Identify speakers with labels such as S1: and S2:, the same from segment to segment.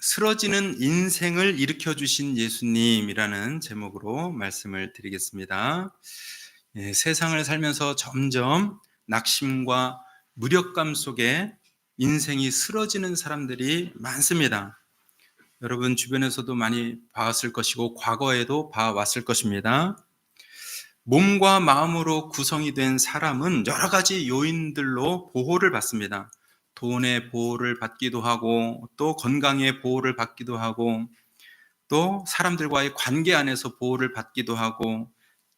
S1: 쓰러지는 인생을 일으켜 주신 예수님이라는 제목으로 말씀을 드리겠습니다. 세상을 살면서 점점 낙심과 무력감 속에 인생이 쓰러지는 사람들이 많습니다. 여러분 주변에서도 많이 봐왔을 것이고 과거에도 봐왔을 것입니다. 몸과 마음으로 구성이 된 사람은 여러 가지 요인들로 보호를 받습니다. 돈의 보호를 받기도 하고, 또 건강의 보호를 받기도 하고, 또 사람들과의 관계 안에서 보호를 받기도 하고,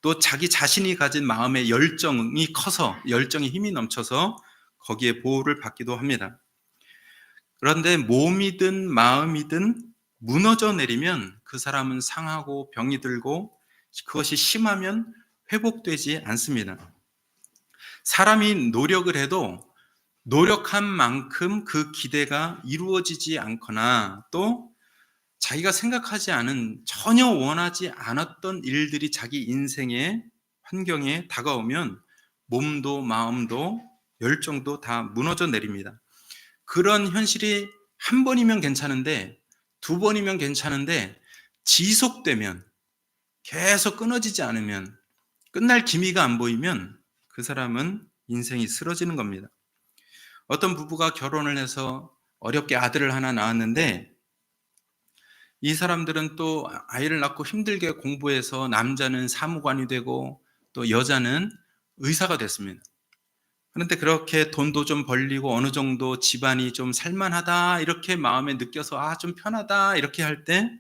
S1: 또 자기 자신이 가진 마음의 열정이 커서, 열정이 힘이 넘쳐서 거기에 보호를 받기도 합니다. 그런데 몸이든 마음이든 무너져 내리면 그 사람은 상하고 병이 들고, 그것이 심하면 회복되지 않습니다. 사람이 노력을 해도 노력한 만큼 그 기대가 이루어지지 않거나, 또 자기가 생각하지 않은, 전혀 원하지 않았던 일들이 자기 인생의 환경에 다가오면 몸도 마음도 열정도 다 무너져 내립니다. 그런 현실이 한 번이면 괜찮은데, 두 번이면 괜찮은데, 지속되면, 계속 끊어지지 않으면, 끝날 기미가 안 보이면 그 사람은 인생이 쓰러지는 겁니다. 어떤 부부가 결혼을 해서 어렵게 아들을 하나 낳았는데, 이 사람들은 또 아이를 낳고 힘들게 공부해서 남자는 사무관이 되고 또 여자는 의사가 됐습니다. 그런데 그렇게 돈도 좀 벌리고 어느 정도 집안이 좀 살만하다 이렇게 마음에 느껴서 좀 편하다 이렇게 할 때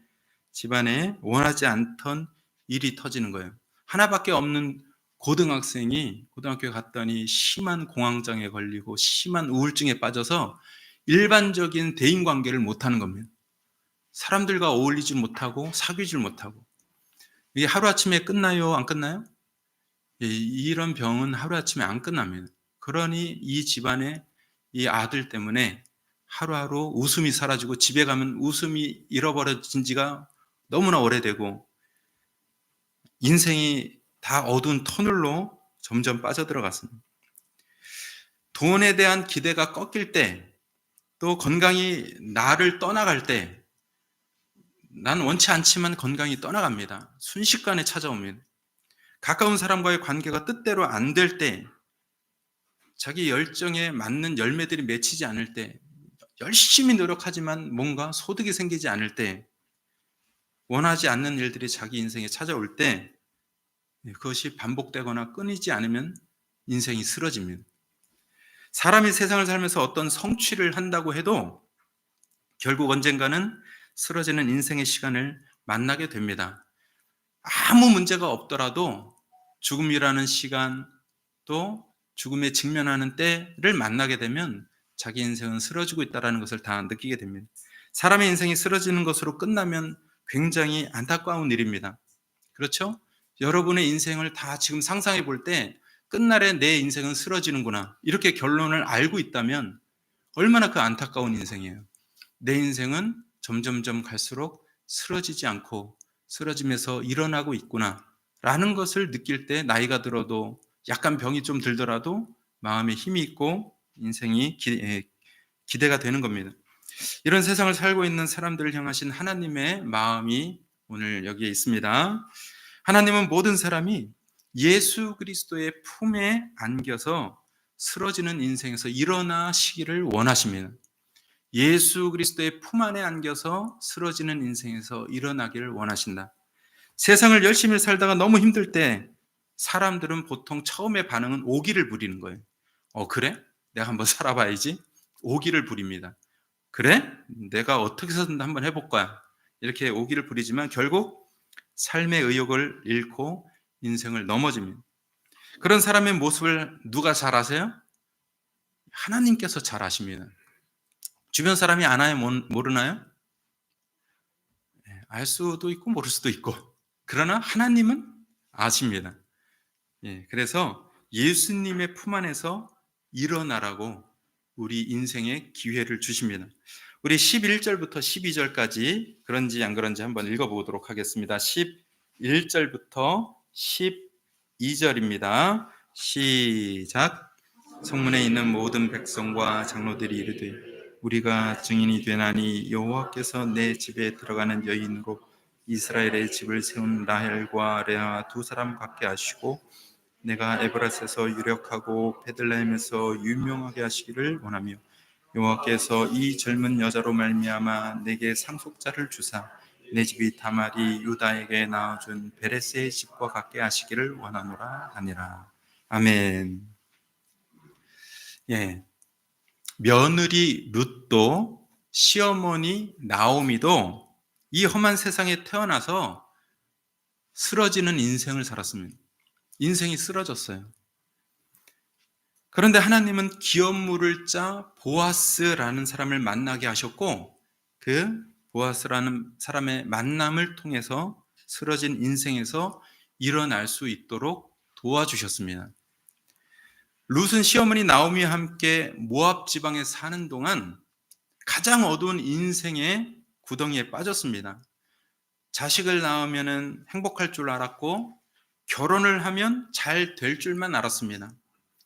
S1: 집안에 원하지 않던 일이 터지는 거예요. 하나밖에 없는 고등학생이 고등학교에 갔더니 심한 공황장애 걸리고 심한 우울증에 빠져서 일반적인 대인관계를 못하는 겁니다. 사람들과 어울리지 못하고 사귀질 못하고. 이게 하루아침에 끝나요? 안 끝나요? 이런 병은 하루아침에 안 끝납니다. 그러니 이 집안의 이 아들 때문에 하루하루 웃음이 사라지고, 집에 가면 웃음이 잃어버려진 지가 너무나 오래되고 인생이 다 어두운 터널로 점점 빠져들어갔습니다. 돈에 대한 기대가 꺾일 때, 또 건강이 나를 떠나갈 때, 난 원치 않지만 건강이 떠나갑니다. 순식간에 찾아옵니다. 가까운 사람과의 관계가 뜻대로 안 될 때, 자기 열정에 맞는 열매들이 맺히지 않을 때, 열심히 노력하지만 뭔가 소득이 생기지 않을 때, 원하지 않는 일들이 자기 인생에 찾아올 때, 그것이 반복되거나 끊이지 않으면 인생이 쓰러집니다. 사람이 세상을 살면서 어떤 성취를 한다고 해도 결국 언젠가는 쓰러지는 인생의 시간을 만나게 됩니다. 아무 문제가 없더라도 죽음이라는 시간, 또 죽음에 직면하는 때를 만나게 되면 자기 인생은 쓰러지고 있다는 것을 다 느끼게 됩니다. 사람의 인생이 쓰러지는 것으로 끝나면 굉장히 안타까운 일입니다. 그렇죠? 여러분의 인생을 다 지금 상상해 볼 때 끝날에 내 인생은 쓰러지는구나 이렇게 결론을 알고 있다면 얼마나 그 안타까운 인생이에요. 내 인생은 점점점 갈수록 쓰러지지 않고 쓰러짐에서 일어나고 있구나 라는 것을 느낄 때, 나이가 들어도 약간 병이 좀 들더라도 마음에 힘이 있고 인생이 기대가 되는 겁니다. 이런 세상을 살고 있는 사람들을 향하신 하나님의 마음이 오늘 여기에 있습니다. 하나님은 모든 사람이 예수 그리스도의 품에 안겨서 쓰러지는 인생에서 일어나시기를 원하십니다. 예수 그리스도의 품 안에 안겨서 쓰러지는 인생에서 일어나기를 원하신다. 세상을 열심히 살다가 너무 힘들 때 사람들은 보통 처음에 반응은 오기를 부리는 거예요. 그래? 내가 한번 살아봐야지. 오기를 부립니다. 그래? 내가 어떻게 해서든 한번 해볼 거야. 이렇게 오기를 부리지만 결국 삶의 의욕을 잃고 인생을 넘어집니다. 그런 사람의 모습을 누가 잘 아세요? 하나님께서 잘 아십니다. 주변 사람이 아나요? 모르나요? 알 수도 있고 모를 수도 있고, 그러나 하나님은 아십니다. 그래서 예수님의 품 안에서 일어나라고 우리 인생에 기회를 주십니다. 우리 11절부터 12절까지 그런지 안 그런지 한번 읽어보도록 하겠습니다. 11절부터 12절입니다. 시작. 성문에 있는 모든 백성과 장로들이 이르되 우리가 증인이 되나니 여호와께서 내 집에 들어가는 여인으로 이스라엘의 집을 세운 라헬과 레아 두 사람 같게 하시고 내가 에브라스에서 유력하고 베들레헴에서 유명하게 하시기를 원하며 여호와께서 이 젊은 여자로 말미암아 내게 상속자를 주사 내 집이 다말이 유다에게 낳아준 베레스의 집과 같게 하시기를 원하노라 하니라. 아멘. 예, 며느리 룻도 시어머니 나오미도 이 험한 세상에 태어나서 쓰러지는 인생을 살았습니다. 인생이 쓰러졌어요. 그런데 하나님은 기업물을 짜 보아스라는 사람을 만나게 하셨고 그 보아스라는 사람의 만남을 통해서 쓰러진 인생에서 일어날 수 있도록 도와주셨습니다. 룻은 시어머니 나오미와 함께 모압 지방에 사는 동안 가장 어두운 인생의 구덩이에 빠졌습니다. 자식을 낳으면 행복할 줄 알았고 결혼을 하면 잘 될 줄만 알았습니다.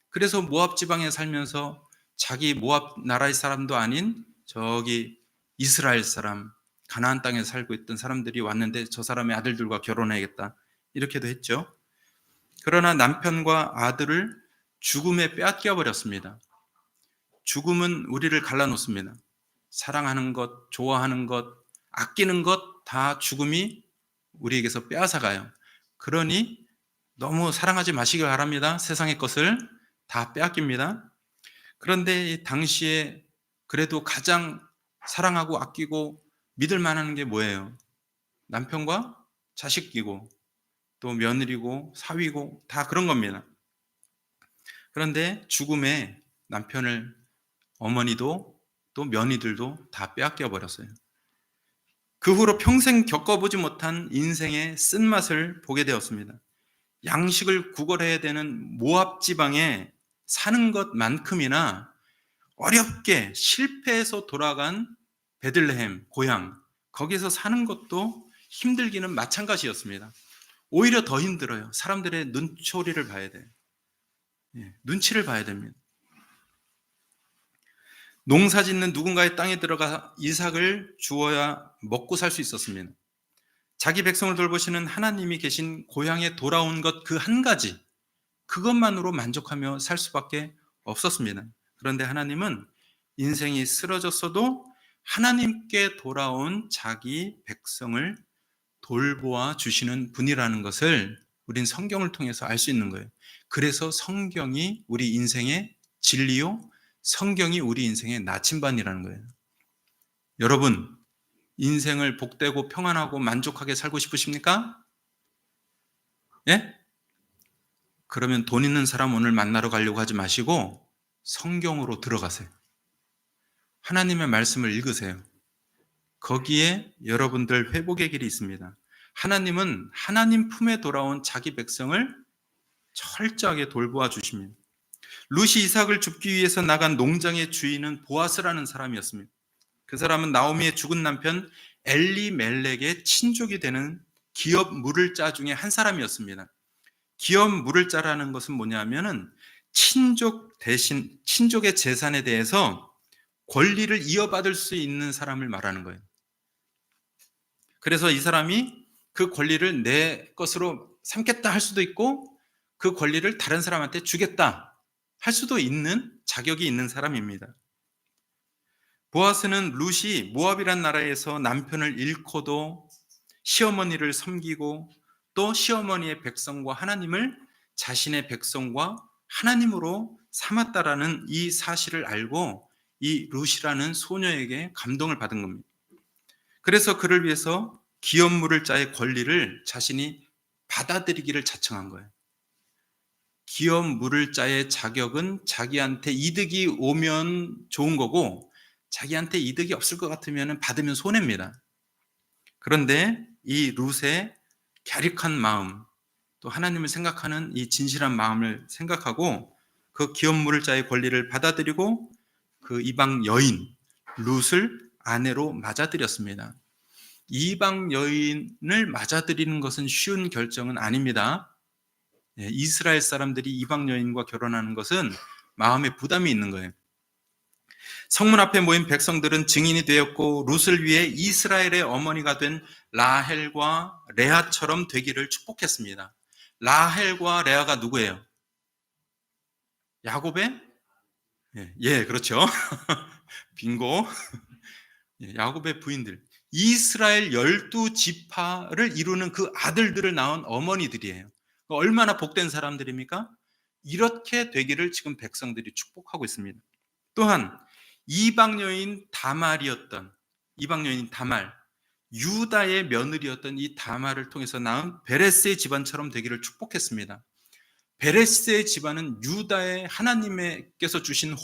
S1: 그래서 모압 지방에 살면서 자기 모압 나라의 사람도 아닌 저기 이스라엘 사람, 가나안 땅에 살고 있던 사람들이 왔는데 저 사람의 아들들과 결혼해야겠다 이렇게도 했죠. 그러나 남편과 아들을 죽음에 빼앗겨 버렸습니다. 죽음은 우리를 갈라놓습니다. 사랑하는 것, 좋아하는 것, 아끼는 것 다 죽음이 우리에게서 빼앗아가요. 그러니 너무 사랑하지 마시기 바랍니다. 세상의 것을 다 빼앗깁니다. 그런데 당시에 그래도 가장 사랑하고 아끼고 믿을 만한 게 뭐예요? 남편과 자식이고 또 며느리고 사위고 다 그런 겁니다. 그런데 죽음에 남편을 어머니도 또 며느리들도 다 빼앗겨 버렸어요. 그 후로 평생 겪어보지 못한 인생의 쓴맛을 보게 되었습니다. 양식을 구걸해야 되는 모압 지방에 사는 것만큼이나 어렵게 실패해서 돌아간 베들레헴 고향 거기서 사는 것도 힘들기는 마찬가지였습니다. 오히려 더 힘들어요. 사람들의 눈초리를 봐야 돼요. 눈치를 봐야 됩니다. 농사 짓는 누군가의 땅에 들어가 이삭을 주어야 먹고 살 수 있었습니다. 자기 백성을 돌보시는 하나님이 계신 고향에 돌아온 것 그 한 가지 그것만으로 만족하며 살 수밖에 없었습니다. 그런데 하나님은 인생이 쓰러졌어도 하나님께 돌아온 자기 백성을 돌보아 주시는 분이라는 것을 우린 성경을 통해서 알 수 있는 거예요. 그래서 성경이 우리 인생의 진리요, 성경이 우리 인생의 나침반이라는 거예요. 여러분, 인생을 복되고 평안하고 만족하게 살고 싶으십니까? 예? 그러면 돈 있는 사람 오늘 만나러 가려고 하지 마시고 성경으로 들어가세요. 하나님의 말씀을 읽으세요. 거기에 여러분들 회복의 길이 있습니다. 하나님은 하나님 품에 돌아온 자기 백성을 철저하게 돌보아 주십니다. 룻이 이삭을 줍기 위해서 나간 농장의 주인은 보아스라는 사람이었습니다. 그 사람은 나오미의 죽은 남편 엘리멜렉의 친족이 되는 기업 물을 자 중에 한 사람이었습니다. 기업 물을 자라는 것은 뭐냐면은 친족 대신 친족의 재산에 대해서 권리를 이어받을 수 있는 사람을 말하는 거예요. 그래서 이 사람이 그 권리를 내 것으로 삼겠다 할 수도 있고 그 권리를 다른 사람한테 주겠다 할 수도 있는 자격이 있는 사람입니다. 보아스는 룻이 모압이란 나라에서 남편을 잃고도 시어머니를 섬기고 또 시어머니의 백성과 하나님을 자신의 백성과 하나님으로 삼았다라는 이 사실을 알고 이 룻이라는 소녀에게 감동을 받은 겁니다. 그래서 그를 위해서 기업 물을 자의 권리를 자신이 받아들이기를 자청한 거예요. 기업 물을 자의 자격은 자기한테 이득이 오면 좋은 거고 자기한테 이득이 없을 것 같으면 받으면 손해입니다. 그런데 이 룻의 갸륵한 마음, 또 하나님을 생각하는 이 진실한 마음을 생각하고 그 기업 물을 자의 권리를 받아들이고 그 이방 여인 룻을 아내로 맞아들였습니다. 이방 여인을 맞아들이는 것은 쉬운 결정은 아닙니다. 이스라엘 사람들이 이방 여인과 결혼하는 것은 마음에 부담이 있는 거예요. 성문 앞에 모인 백성들은 증인이 되었고 룻을 위해 이스라엘의 어머니가 된 라헬과 레아처럼 되기를 축복했습니다. 라헬과 레아가 누구예요? 야곱의? 예, 그렇죠. 빙고. 예, 야곱의 부인들. 이스라엘 12지파를 이루는 그 아들들을 낳은 어머니들이에요. 얼마나 복된 사람들입니까? 이렇게 되기를 지금 백성들이 축복하고 있습니다. 또한 이방 여인 다말, 유다의 며느리였던 이 다말을 통해서 낳은 베레스의 집안처럼 되기를 축복했습니다. 베레스의 집안은 유다의 하나님께서 주신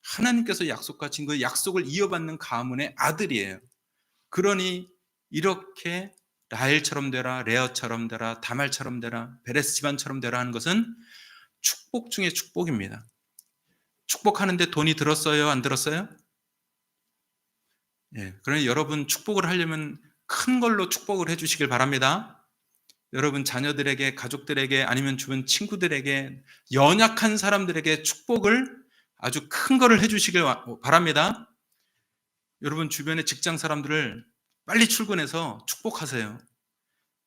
S1: 하나님께서 약속하신 그 약속을 이어받는 가문의 아들이에요. 그러니 이렇게 라헬처럼 되라, 레아처럼 되라, 다말처럼 되라, 베레스 집안처럼 되라 하는 것은 축복 중에 축복입니다. 축복하는데 돈이 들었어요? 안 들었어요? 예. 그러니 여러분 축복을 하려면 큰 걸로 축복을 해 주시길 바랍니다. 여러분 자녀들에게, 가족들에게, 아니면 주변 친구들에게, 연약한 사람들에게 축복을 아주 큰 거를 해 주시길 바랍니다. 여러분 주변의 직장 사람들을 빨리 출근해서 축복하세요.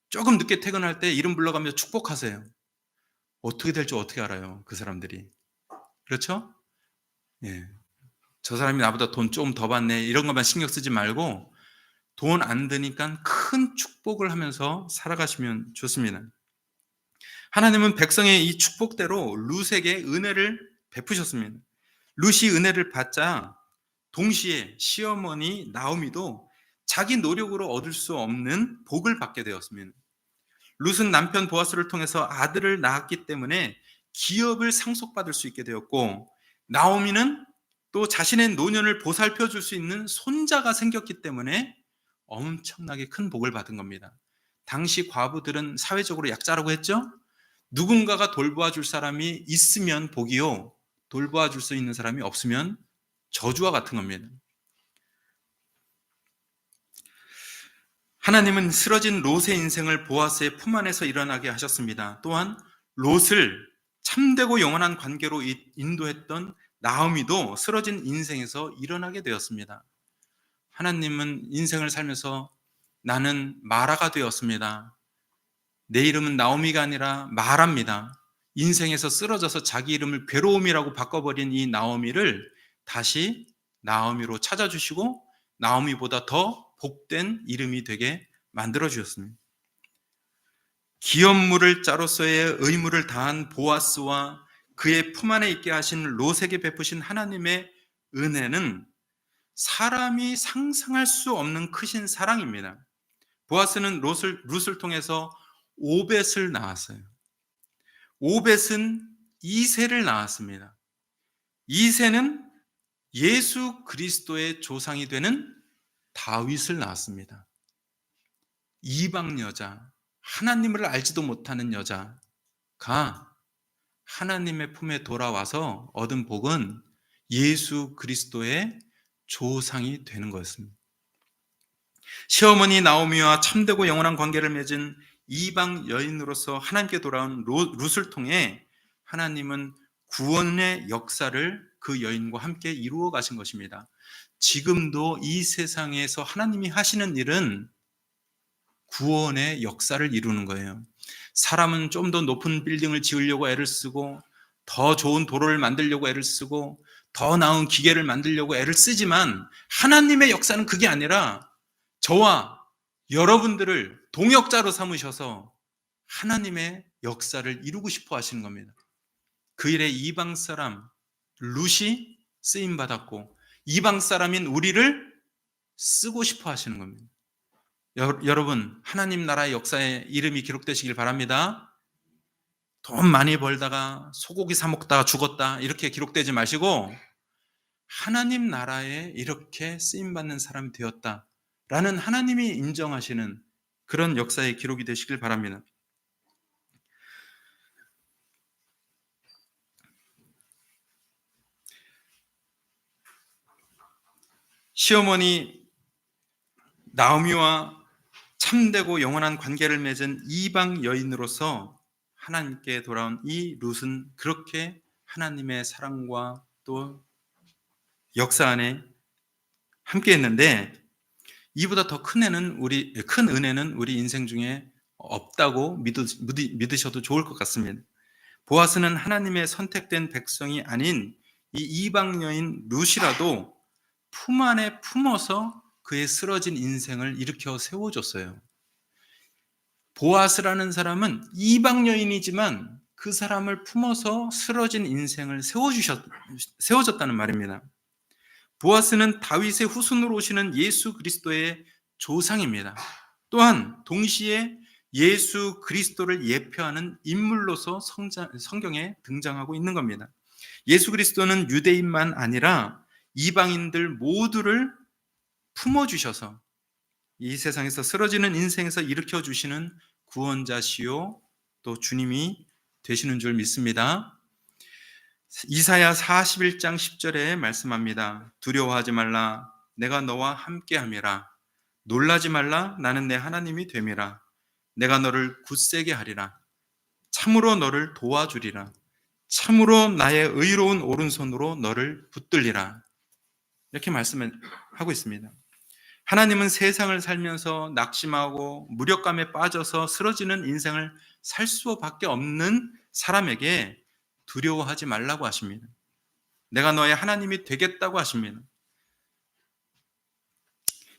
S1: 조금 늦게 퇴근할 때 이름 불러가면서 축복하세요. 어떻게 될지 어떻게 알아요, 그 사람들이. 그렇죠? 예. 저 사람이 나보다 돈 좀 더 받네, 이런 것만 신경 쓰지 말고 돈 안 드니까 큰 축복을 하면서 살아가시면 좋습니다. 하나님은 백성의 이 축복대로 룻에게 은혜를 베푸셨습니다. 룻이 은혜를 받자 동시에 시어머니 나오미도 자기 노력으로 얻을 수 없는 복을 받게 되었습니다. 룻은 남편 보아스를 통해서 아들을 낳았기 때문에 기업을 상속받을 수 있게 되었고, 나오미는 또 자신의 노년을 보살펴 줄 수 있는 손자가 생겼기 때문에 엄청나게 큰 복을 받은 겁니다. 당시 과부들은 사회적으로 약자라고 했죠? 누군가가 돌보아 줄 사람이 있으면 복이요, 돌보아 줄 수 있는 사람이 없으면 저주와 같은 겁니다. 하나님은 쓰러진 롯의 인생을 보아스의 품 안에서 일어나게 하셨습니다. 또한 롯을 참되고 영원한 관계로 인도했던 나오미도 쓰러진 인생에서 일어나게 되었습니다. 하나님은 인생을 살면서 나는 마라가 되었습니다. 내 이름은 나오미가 아니라 마라입니다. 인생에서 쓰러져서 자기 이름을 괴로움이라고 바꿔버린 이 나오미를 다시 나오미로 찾아주시고 나오미보다 더 복된 이름이 되게 만들어 주셨습니다. 기업물을 짜로서의 의무를 다한 보아스와 그의 품 안에 있게 하신 롯에게 베푸신 하나님의 은혜는 사람이 상상할 수 없는 크신 사랑입니다. 보아스는 룻을 통해서 오벳을 낳았어요. 오벳은 이새를 낳았습니다. 이새는 예수 그리스도의 조상이 되는 다윗을 낳았습니다. 이방 여자, 하나님을 알지도 못하는 여자가 하나님의 품에 돌아와서 얻은 복은 예수 그리스도의 조상이 되는 것입니다. 시어머니 나오미와 참되고 영원한 관계를 맺은 이방 여인으로서 하나님께 돌아온 룻을 통해 하나님은 구원의 역사를 그 여인과 함께 이루어 가신 것입니다. 지금도 이 세상에서 하나님이 하시는 일은 구원의 역사를 이루는 거예요. 사람은 좀 더 높은 빌딩을 지으려고 애를 쓰고, 더 좋은 도로를 만들려고 애를 쓰고, 더 나은 기계를 만들려고 애를 쓰지만 하나님의 역사는 그게 아니라 저와 여러분들을 동역자로 삼으셔서 하나님의 역사를 이루고 싶어 하시는 겁니다. 그 일에 이방 사람 룻이 쓰임 받았고 이방 사람인 우리를 쓰고 싶어 하시는 겁니다. 여러분, 하나님 나라의 역사에 이름이 기록되시길 바랍니다. 돈 많이 벌다가 소고기 사 먹다가 죽었다 이렇게 기록되지 마시고 하나님 나라에 이렇게 쓰임받는 사람이 되었다라는 하나님이 인정하시는 그런 역사의 기록이 되시길 바랍니다. 시어머니 나오미와 참되고 영원한 관계를 맺은 이방 여인으로서 하나님께 돌아온 이 룻은 그렇게 하나님의 사랑과 또 역사 안에 함께 했는데, 이보다 더 큰 은혜는 우리 인생 중에 없다고 믿으셔도 좋을 것 같습니다. 보아스는 하나님의 선택된 백성이 아닌 이 이방 여인 룻이라도 품 안에 품어서 그의 쓰러진 인생을 일으켜 세워줬어요. 보아스라는 사람은 이방 여인이지만 그 사람을 품어서 쓰러진 인생을 세워줬다는 말입니다. 보아스는 다윗의 후손으로 오시는 예수 그리스도의 조상입니다. 또한 동시에 예수 그리스도를 예표하는 인물로서 성경에 등장하고 있는 겁니다. 예수 그리스도는 유대인만 아니라 이방인들 모두를 품어주셔서 이 세상에서 쓰러지는 인생에서 일으켜 주시는 구원자시요 또 주님이 되시는 줄 믿습니다. 이사야 41장 10절에 말씀합니다. 두려워하지 말라, 내가 너와 함께함이라. 놀라지 말라, 나는 내 하나님이 됨이라. 내가 너를 굳세게 하리라. 참으로 너를 도와주리라. 참으로 나의 의로운 오른손으로 너를 붙들리라. 이렇게 말씀을 하고 있습니다. 하나님은 세상을 살면서 낙심하고 무력감에 빠져서 쓰러지는 인생을 살 수밖에 없는 사람에게 두려워하지 말라고 하십니다. 내가 너의 하나님이 되겠다고 하십니다.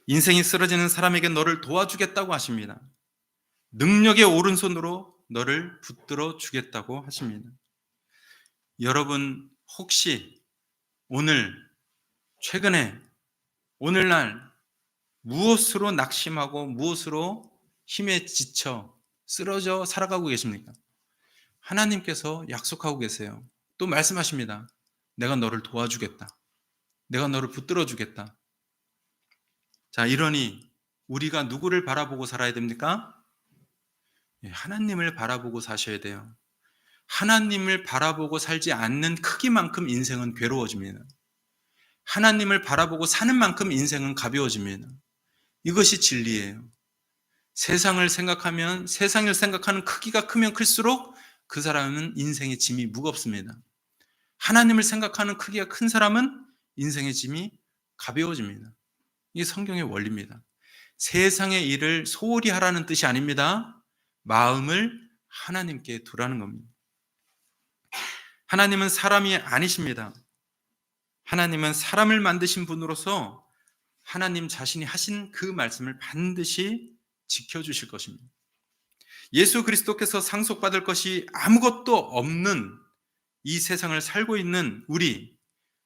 S1: 인생이 쓰러지는 사람에게 너를 도와주겠다고 하십니다. 능력의 오른손으로 너를 붙들어 주겠다고 하십니다. 여러분, 혹시 최근에 오늘날 무엇으로 낙심하고 무엇으로 힘에 지쳐 쓰러져 살아가고 계십니까? 하나님께서 약속하고 계세요. 또 말씀하십니다. 내가 너를 도와주겠다. 내가 너를 붙들어 주겠다. 자, 이러니 우리가 누구를 바라보고 살아야 됩니까? 하나님을 바라보고 사셔야 돼요. 하나님을 바라보고 살지 않는 크기만큼 인생은 괴로워집니다. 하나님을 바라보고 사는 만큼 인생은 가벼워집니다. 이것이 진리예요. 세상을 생각하는 크기가 크면 클수록 그 사람은 인생의 짐이 무겁습니다. 하나님을 생각하는 크기가 큰 사람은 인생의 짐이 가벼워집니다. 이게 성경의 원리입니다. 세상의 일을 소홀히 하라는 뜻이 아닙니다. 마음을 하나님께 두라는 겁니다. 하나님은 사람이 아니십니다. 하나님은 사람을 만드신 분으로서 하나님 자신이 하신 그 말씀을 반드시 지켜주실 것입니다. 예수 그리스도께서 상속받을 것이 아무것도 없는 이 세상을 살고 있는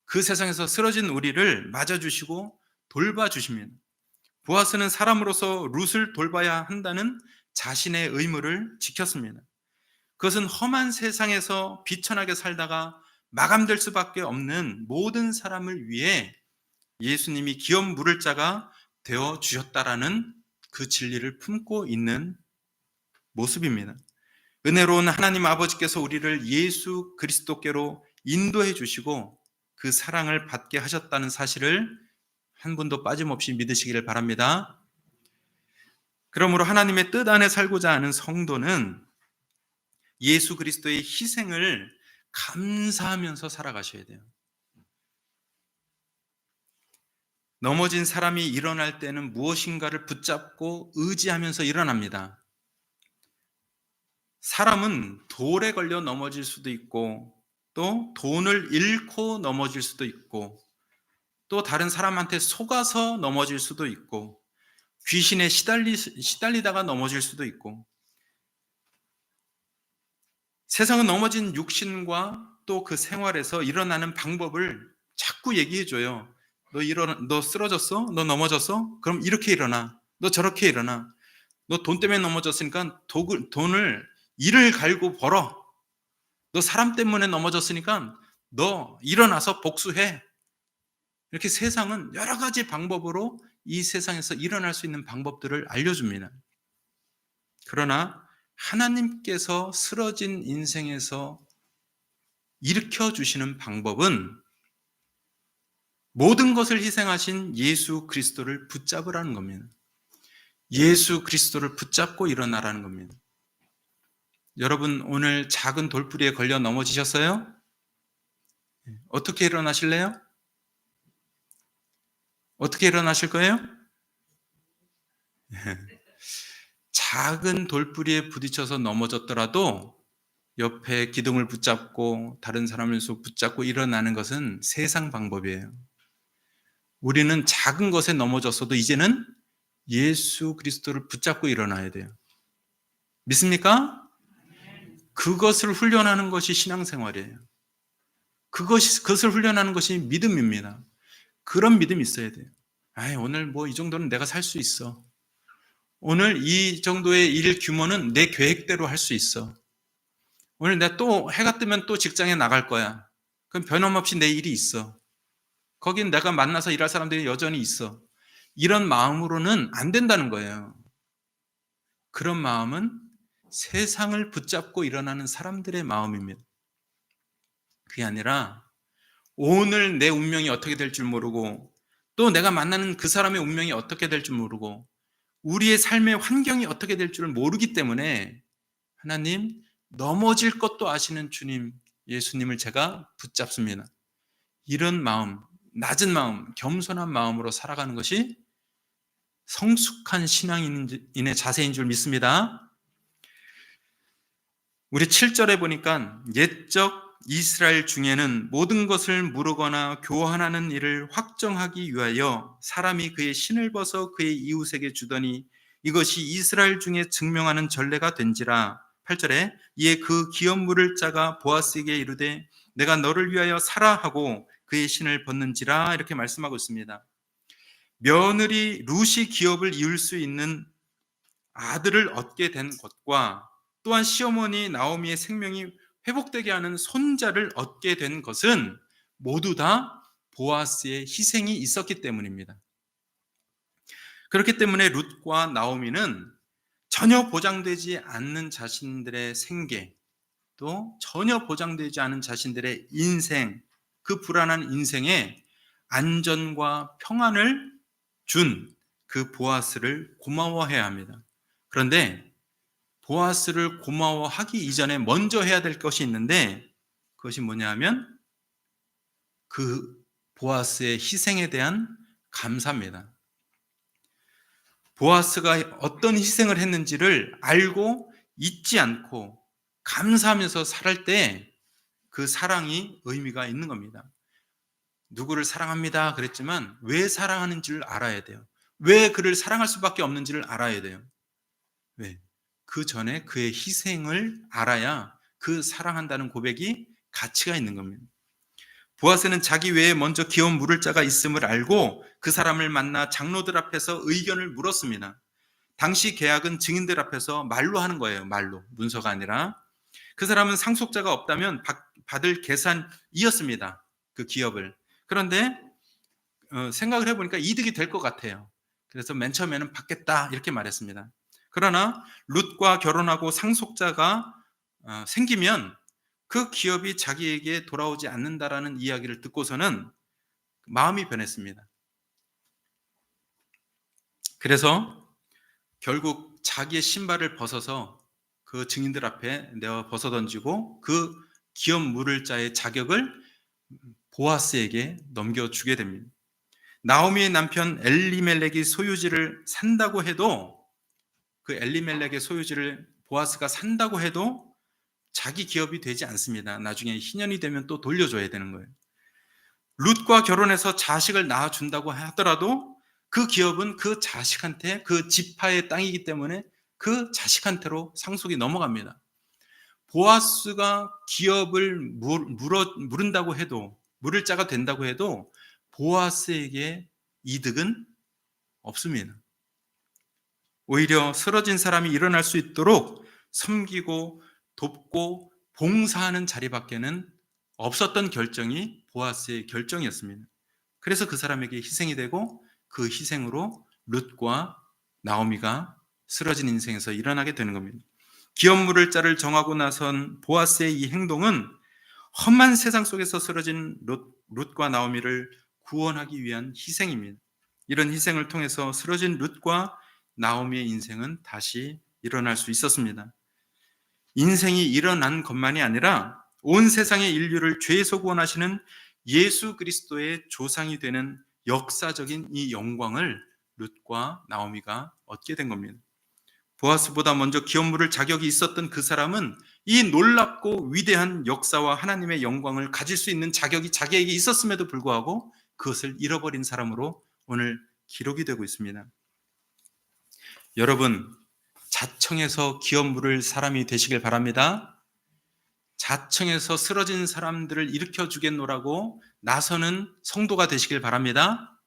S1: 그 세상에서 쓰러진 우리를 맞아주시고 돌봐주십니다. 보아스는 사람으로서 룻을 돌봐야 한다는 자신의 의무를 지켰습니다. 그것은 험한 세상에서 비천하게 살다가 마감될 수밖에 없는 모든 사람을 위해 예수님이 기업 물을 자가 되어 주셨다라는 그 진리를 품고 있는 모습입니다. 은혜로운 하나님 아버지께서 우리를 예수 그리스도께로 인도해 주시고 그 사랑을 받게 하셨다는 사실을 한 분도 빠짐없이 믿으시기를 바랍니다. 그러므로 하나님의 뜻 안에 살고자 하는 성도는 예수 그리스도의 희생을 감사하면서 살아가셔야 돼요. 넘어진 사람이 일어날 때는 무엇인가를 붙잡고 의지하면서 일어납니다. 사람은 돌에 걸려 넘어질 수도 있고, 또 돈을 잃고 넘어질 수도 있고, 또 다른 사람한테 속아서 넘어질 수도 있고, 귀신에 시달리다가 넘어질 수도 있고, 세상은 넘어진 육신과 또 그 생활에서 일어나는 방법을 자꾸 얘기해줘요. 너 쓰러졌어? 너 넘어졌어? 그럼 이렇게 일어나. 너 저렇게 일어나. 너 돈 때문에 넘어졌으니까 일을 갈고 벌어. 너 사람 때문에 넘어졌으니까 너 일어나서 복수해. 이렇게 세상은 여러 가지 방법으로 이 세상에서 일어날 수 있는 방법들을 알려줍니다. 그러나 하나님께서 쓰러진 인생에서 일으켜 주시는 방법은 모든 것을 희생하신 예수 그리스도를 붙잡으라는 겁니다. 예수 그리스도를 붙잡고 일어나라는 겁니다. 여러분, 오늘 작은 돌부리에 걸려 넘어지셨어요? 어떻게 일어나실래요? 어떻게 일어나실 거예요? 작은 돌부리에 부딪혀서 넘어졌더라도 옆에 기둥을 붙잡고 다른 사람을 속 붙잡고 일어나는 것은 세상 방법이에요. 우리는 작은 것에 넘어졌어도 이제는 예수 그리스도를 붙잡고 일어나야 돼요. 믿습니까? 그것을 훈련하는 것이 신앙생활이에요. 그것을 훈련하는 것이 믿음입니다. 그런 믿음이 있어야 돼요. 아이, 오늘 뭐 이 정도는 내가 살 수 있어. 오늘 이 정도의 일 규모는 내 계획대로 할 수 있어. 오늘 내가 또 해가 뜨면 또 직장에 나갈 거야. 그럼 변함없이 내 일이 있어. 거긴 내가 만나서 일할 사람들이 여전히 있어. 이런 마음으로는 안 된다는 거예요. 그런 마음은 세상을 붙잡고 일어나는 사람들의 마음입니다. 그게 아니라 오늘 내 운명이 어떻게 될 줄 모르고 또 내가 만나는 그 사람의 운명이 어떻게 될 줄 모르고 우리의 삶의 환경이 어떻게 될 줄 모르기 때문에 하나님, 넘어질 것도 아시는 주님, 예수님을 제가 붙잡습니다. 이런 마음, 낮은 마음, 겸손한 마음으로 살아가는 것이 성숙한 신앙인의 자세인 줄 믿습니다. 우리 7절에 보니까 옛적 이스라엘 중에는 모든 것을 물으거나 교환하는 일을 확정하기 위하여 사람이 그의 신을 벗어 그의 이웃에게 주더니 이것이 이스라엘 중에 증명하는 전례가 된지라. 8절에 이에 그 기업 물을 자가 보아스에게 이르되 내가 너를 위하여 사라 하고 그의 신을 벗는지라. 이렇게 말씀하고 있습니다. 며느리 룻이 기업을 이을 수 있는 아들을 얻게 된 것과 또한 시어머니 나오미의 생명이 회복되게 하는 손자를 얻게 된 것은 모두 다 보아스의 희생이 있었기 때문입니다. 그렇기 때문에 룻과 나오미는 전혀 보장되지 않는 자신들의 생계, 또 전혀 보장되지 않은 자신들의 인생, 그 불안한 인생에 안전과 평안을 준 그 보아스를 고마워해야 합니다. 그런데 보아스를 고마워하기 이전에 먼저 해야 될 것이 있는데 그것이 뭐냐 하면 그 보아스의 희생에 대한 감사입니다. 보아스가 어떤 희생을 했는지를 알고 잊지 않고 감사하면서 살할 때 그 사랑이 의미가 있는 겁니다. 누구를 사랑합니다 그랬지만 왜 사랑하는지를 알아야 돼요. 왜 그를 사랑할 수밖에 없는지를 알아야 돼요. 왜? 그 전에 그의 희생을 알아야 그 사랑한다는 고백이 가치가 있는 겁니다. 보아스는 자기 외에 먼저 기업 물을 자가 있음을 알고 그 사람을 만나 장로들 앞에서 의견을 물었습니다. 당시 계약은 증인들 앞에서 말로 하는 거예요. 말로. 문서가 아니라. 그 사람은 상속자가 없다면 받을 계산이었습니다. 그 기업을. 그런데 생각을 해보니까 이득이 될 것 같아요. 그래서 맨 처음에는 받겠다 이렇게 말했습니다. 그러나 룻과 결혼하고 상속자가 생기면 그 기업이 자기에게 돌아오지 않는다라는 이야기를 듣고서는 마음이 변했습니다. 그래서 결국 자기의 신발을 벗어서 그 증인들 앞에 내어 벗어던지고 그 기업 물을 자의 자격을 보아스에게 넘겨주게 됩니다. 나오미의 남편 엘리멜렉이 소유지를 산다고 해도 그 엘리멜렉의 소유지를 보아스가 산다고 해도 자기 기업이 되지 않습니다. 나중에 희년이 되면 또 돌려줘야 되는 거예요. 룻과 결혼해서 자식을 낳아준다고 하더라도 그 기업은 그 자식한테, 그 지파의 땅이기 때문에 그 자식한테로 상속이 넘어갑니다. 보아스가 기업을 물은다고 해도, 물을 자가 된다고 해도 보아스에게 이득은 없습니다. 오히려 쓰러진 사람이 일어날 수 있도록 섬기고 돕고 봉사하는 자리밖에는 없었던 결정이 보아스의 결정이었습니다. 그래서 그 사람에게 희생이 되고 그 희생으로 룻과 나오미가 쓰러진 인생에서 일어나게 되는 겁니다. 기업 물을 자를 정하고 나선 보아스의 이 행동은 험한 세상 속에서 쓰러진 룻과 나오미를 구원하기 위한 희생입니다. 이런 희생을 통해서 쓰러진 룻과 나오미의 인생은 다시 일어날 수 있었습니다. 인생이 일어난 것만이 아니라 온 세상의 인류를 죄에서 구원하시는 예수 그리스도의 조상이 되는 역사적인 이 영광을 룻과 나오미가 얻게 된 겁니다. 보아스보다 먼저 기업 물을 자격이 있었던 그 사람은 이 놀랍고 위대한 역사와 하나님의 영광을 가질 수 있는 자격이 자기에게 있었음에도 불구하고 그것을 잃어버린 사람으로 오늘 기록이 되고 있습니다. 여러분, 자청에서 기업 물을 사람이 되시길 바랍니다. 자청에서 쓰러진 사람들을 일으켜 주겠노라고 나서는 성도가 되시길 바랍니다.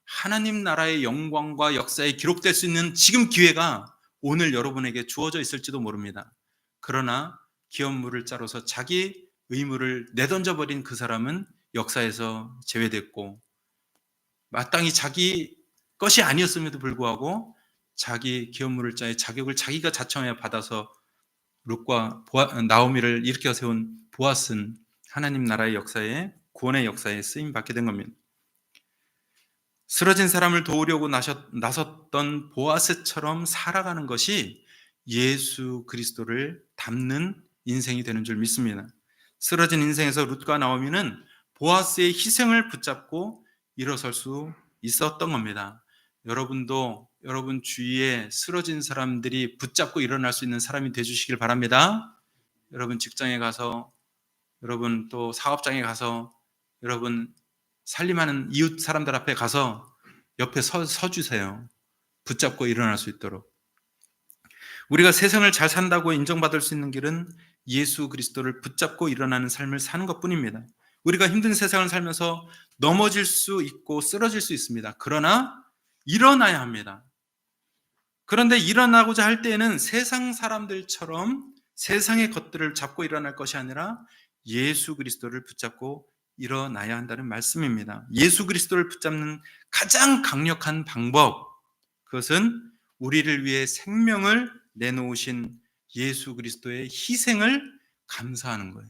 S1: 하나님 나라의 영광과 역사에 기록될 수 있는 지금 기회가 오늘 여러분에게 주어져 있을지도 모릅니다. 그러나 기업물을 짜로서 자기 의무를 내던져버린 그 사람은 역사에서 제외됐고 마땅히 자기 것이 아니었음에도 불구하고 자기 기업물을 짜의 자격을 자기가 자청하여 받아서 룻과 나오미를 일으켜 세운 보아스는 하나님 나라의 역사에 구원의 역사에 쓰임 받게 된 겁니다. 쓰러진 사람을 도우려고 나섰던 보아스처럼 살아가는 것이 예수 그리스도를 닮는 인생이 되는 줄 믿습니다. 쓰러진 인생에서 룻과 나오미는 보아스의 희생을 붙잡고 일어설 수 있었던 겁니다. 여러분도 여러분 주위에 쓰러진 사람들이 붙잡고 일어날 수 있는 사람이 되주시길 바랍니다. 여러분 직장에 가서, 여러분 또 사업장에 가서, 여러분 살림하는 이웃 사람들 앞에 가서 옆에 서주세요. 붙잡고 일어날 수 있도록. 우리가 세상을 잘 산다고 인정받을 수 있는 길은 예수 그리스도를 붙잡고 일어나는 삶을 사는 것뿐입니다. 우리가 힘든 세상을 살면서 넘어질 수 있고 쓰러질 수 있습니다. 그러나 일어나야 합니다. 그런데 일어나고자 할 때에는 세상 사람들처럼 세상의 것들을 잡고 일어날 것이 아니라 예수 그리스도를 붙잡고 일어나야 한다는 말씀입니다. 예수 그리스도를 붙잡는 가장 강력한 방법, 그것은 우리를 위해 생명을 내놓으신 예수 그리스도의 희생을 감사하는 거예요.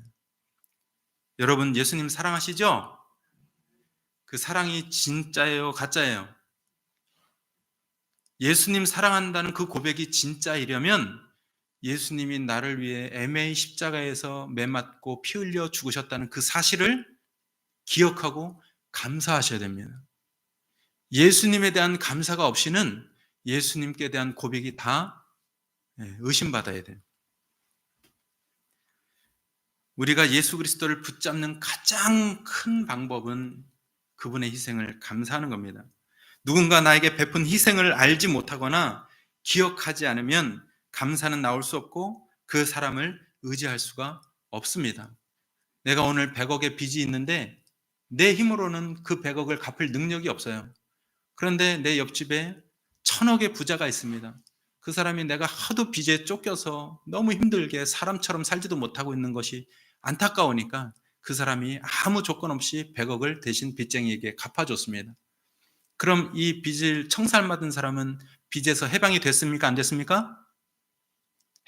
S1: 여러분 예수님 사랑하시죠? 그 사랑이 진짜예요, 가짜예요? 예수님 사랑한다는 그 고백이 진짜이려면 예수님이 나를 위해 애매히 십자가에서 매 맞고 피 흘려 죽으셨다는 그 사실을 기억하고 감사하셔야 됩니다. 예수님에 대한 감사가 없이는 예수님께 대한 고백이 다 의심받아야 돼요. 우리가 예수 그리스도를 붙잡는 가장 큰 방법은 그분의 희생을 감사하는 겁니다. 누군가 나에게 베푼 희생을 알지 못하거나 기억하지 않으면 감사는 나올 수 없고 그 사람을 의지할 수가 없습니다. 내가 오늘 100억의 빚이 있는데 내 힘으로는 그 100억을 갚을 능력이 없어요. 그런데 내 옆집에 1000억의 부자가 있습니다. 그 사람이 내가 하도 빚에 쫓겨서 너무 힘들게 사람처럼 살지도 못하고 있는 것이 안타까우니까 그 사람이 아무 조건 없이 100억을 대신 빚쟁이에게 갚아줬습니다. 그럼 이 빚을 청산받은 사람은 빚에서 해방이 됐습니까? 안 됐습니까?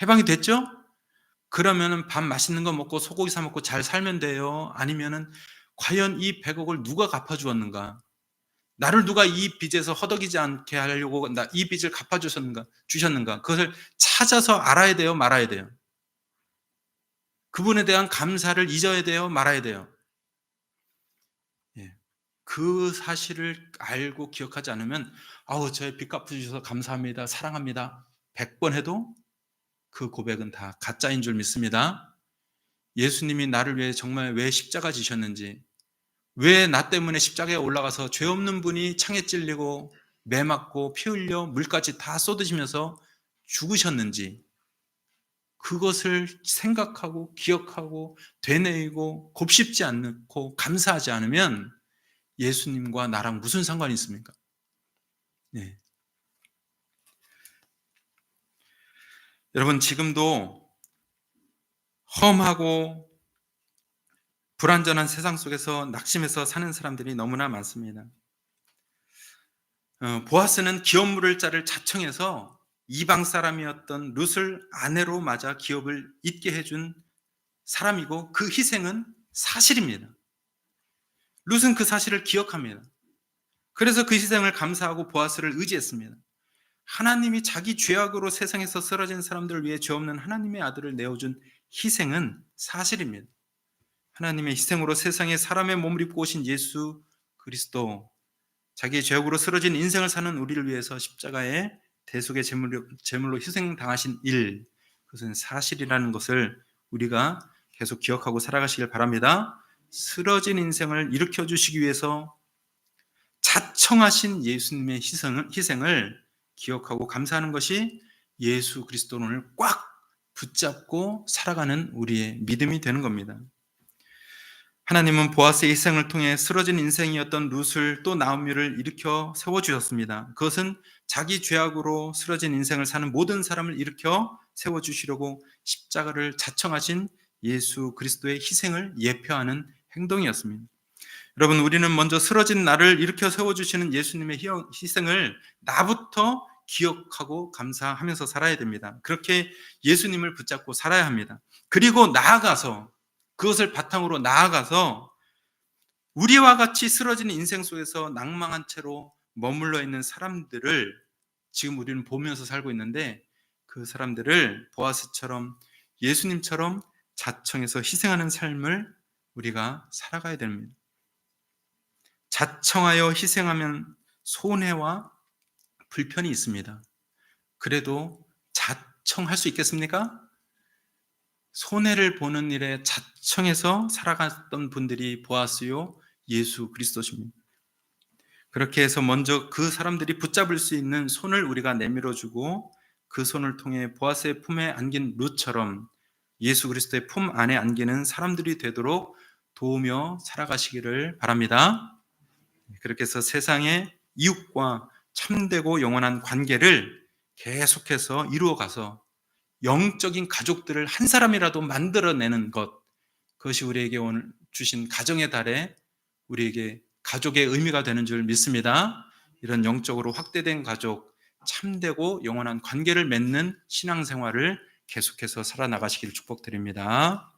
S1: 해방이 됐죠? 그러면은 밥 맛있는 거 먹고 소고기 사 먹고 잘 살면 돼요? 아니면은 과연 이 100억을 누가 갚아주었는가? 나를 누가 이 빚에서 허덕이지 않게 하려고 이 빚을 갚아주셨는가? 그것을 찾아서 알아야 돼요? 말아야 돼요? 그분에 대한 감사를 잊어야 돼요? 말아야 돼요? 그 사실을 알고 기억하지 않으면 저의 빚 갚아주셔서 감사합니다, 사랑합니다 100번 해도 그 고백은 다 가짜인 줄 믿습니다. 예수님이 나를 위해 정말 왜 십자가 지셨는지, 왜 나 때문에 십자가에 올라가서 죄 없는 분이 창에 찔리고 매 맞고 피 흘려 물까지 다 쏟으시면서 죽으셨는지 그것을 생각하고 기억하고 되뇌이고 곱씹지 않고 감사하지 않으면 예수님과 나랑 무슨 상관이 있습니까? 네. 여러분 지금도 험하고 불완전한 세상 속에서 낙심해서 사는 사람들이 너무나 많습니다. 보아스는 기업물을 자를 자청해서 이방 사람이었던 룻을 아내로 맞아 기업을 잇게 해준 사람이고 그 희생은 사실입니다. 룻은 그 사실을 기억합니다. 그래서 그 희생을 감사하고 보아스를 의지했습니다. 하나님이 자기 죄악으로 세상에서 쓰러진 사람들을 위해 죄 없는 하나님의 아들을 내어준 희생은 사실입니다. 하나님의 희생으로 세상에 사람의 몸을 입고 오신 예수 그리스도, 자기의 죄악으로 쓰러진 인생을 사는 우리를 위해서 십자가의 대속의 제물로 희생당하신 일, 그것은 사실이라는 것을 우리가 계속 기억하고 살아가시길 바랍니다. 쓰러진 인생을 일으켜 주시기 위해서 자청하신 예수님의 희생을 기억하고 감사하는 것이 예수 그리스도를 꽉 붙잡고 살아가는 우리의 믿음이 되는 겁니다. 하나님은 보아스의 희생을 통해 쓰러진 인생이었던 룻을 또 나오미를 일으켜 세워주셨습니다. 그것은 자기 죄악으로 쓰러진 인생을 사는 모든 사람을 일으켜 세워주시려고 십자가를 자청하신 예수 그리스도의 희생을 예표하는 행동이었습니다. 여러분, 우리는 먼저 쓰러진 나를 일으켜 세워주시는 예수님의 희생을 나부터 기억하고 감사하면서 살아야 됩니다. 그렇게 예수님을 붙잡고 살아야 합니다. 그리고 나아가서, 그것을 바탕으로 나아가서 우리와 같이 쓰러진 인생 속에서 낭망한 채로 머물러 있는 사람들을 지금 우리는 보면서 살고 있는데, 그 사람들을 보아스처럼 예수님처럼 자청해서 희생하는 삶을 우리가 살아가야 됩니다. 자청하여 희생하면 손해와 불편이 있습니다. 그래도 자청할 수 있겠습니까? 손해를 보는 일에 자청해서 살아갔던 분들이 보아스요 예수 그리스도십니다. 그렇게 해서 먼저 그 사람들이 붙잡을 수 있는 손을 우리가 내밀어주고, 그 손을 통해 보아스의 품에 안긴 룻처럼 예수 그리스도의 품 안에 안기는 사람들이 되도록 도우며 살아가시기를 바랍니다. 그렇게 해서 세상의 이웃과 참되고 영원한 관계를 계속해서 이루어가서 영적인 가족들을 한 사람이라도 만들어내는 것, 그것이 우리에게 오늘 주신 가정의 달에 우리에게 가족의 의미가 되는 줄 믿습니다. 이런 영적으로 확대된 가족, 참되고 영원한 관계를 맺는 신앙생활을 계속해서 살아나가시기를 축복드립니다.